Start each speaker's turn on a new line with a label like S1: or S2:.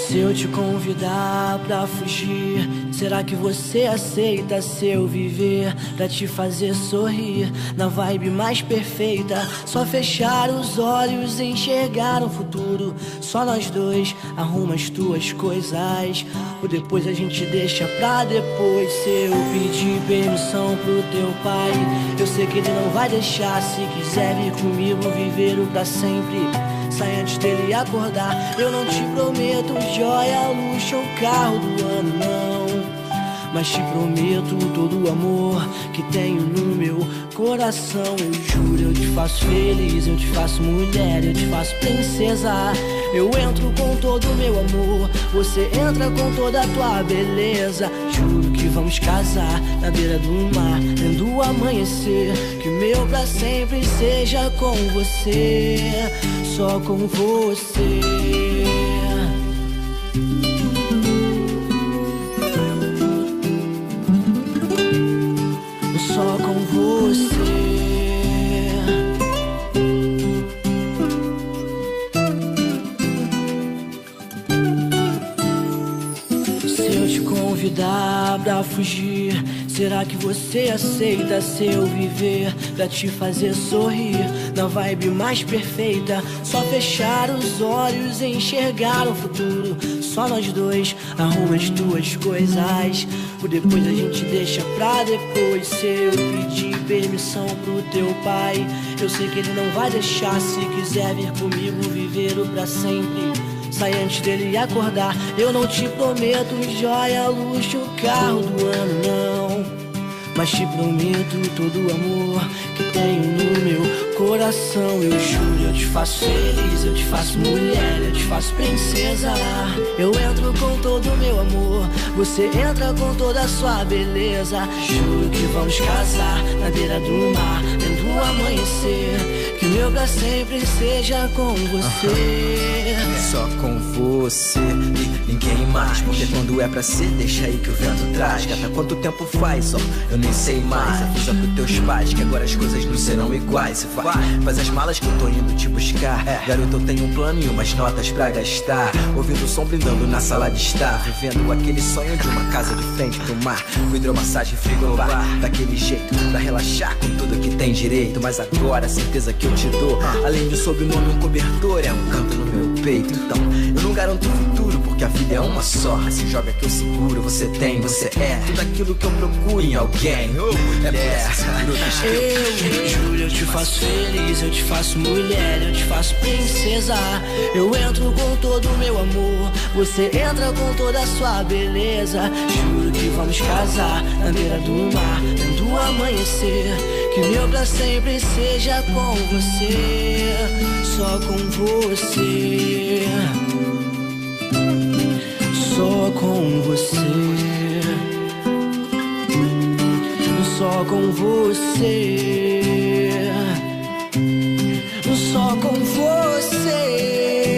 S1: Se eu te convidar pra fugir, será que você aceita seu viver? Pra te fazer sorrir, na vibe mais perfeita. Só fechar os olhos e enxergar um futuro. Só nós dois, arruma as tuas coisas. O depois a gente deixa pra depois. Se eu pedir permissão pro teu pai, eu sei que ele não vai deixar. Se quiser vir comigo viver o pra sempre, sai antes dele acordar. Eu não te prometo joia, luxo ou carro do ano, não, mas te prometo todo o amor que tenho no meu coração. Eu juro, eu te faço feliz, eu te faço mulher, eu te faço princesa. Eu entro com todo o meu amor, você entra com toda a tua beleza. Juro que vamos casar na beira do mar, vendo o amanhecer. Que o meu pra sempre seja com você, só com você. Só com você. Se eu te convidar pra fugir, será que você aceita seu viver? Pra te fazer sorrir, na vibe mais perfeita. Só fechar os olhos e enxergar o futuro. Só nós dois, arruma as tuas coisas. O depois a gente deixa pra depois. Se eu pedir permissão pro teu pai, eu sei que ele não vai deixar. Se quiser vir comigo viver o pra sempre, sai antes dele acordar. Eu não te prometo joia, luxo, carro do ano, não, mas te prometo todo o amor que tenho no meu coração. Eu juro, eu te faço feliz, eu te faço mulher, eu te faço princesa. Eu entro com todo o meu amor, você entra com toda a sua beleza. Juro que vamos casar na beira do mar, vendo o amanhecer. Que o meu pra sempre seja com você,
S2: só com você e ninguém mais. Porque quando é pra ser, deixa aí que o vento traz. Gata, quanto tempo faz, ó, eu nem sei mais. Avisa pros teus pais que agora as coisas não serão iguais. Se faz as malas que eu tô indo te buscar. Garoto, eu tenho um plano e umas notas pra gastar. Ouvindo o som brindando na sala de estar, vivendo aquele sonho de uma casa de frente pro mar, com hidromassagem, frigobar, daquele jeito, pra relaxar com tudo que tem direito. Mas agora a certeza que eu te dou, além de sobrenome, um cobertor, é um canto no meu peito. Então, eu não garanto o futuro, porque a vida é uma só. Se joga que eu seguro, você tem, você é tudo aquilo que eu procuro em alguém.
S1: Eu juro, eu te faço feliz, eu te faço mulher, eu te faço princesa. Eu entro com todo o meu amor, você entra com toda a sua beleza. Juro que vamos casar na beira do mar, vendo o amanhecer. Que meu pra sempre seja com você, só com você, só com você, só com você, só com você.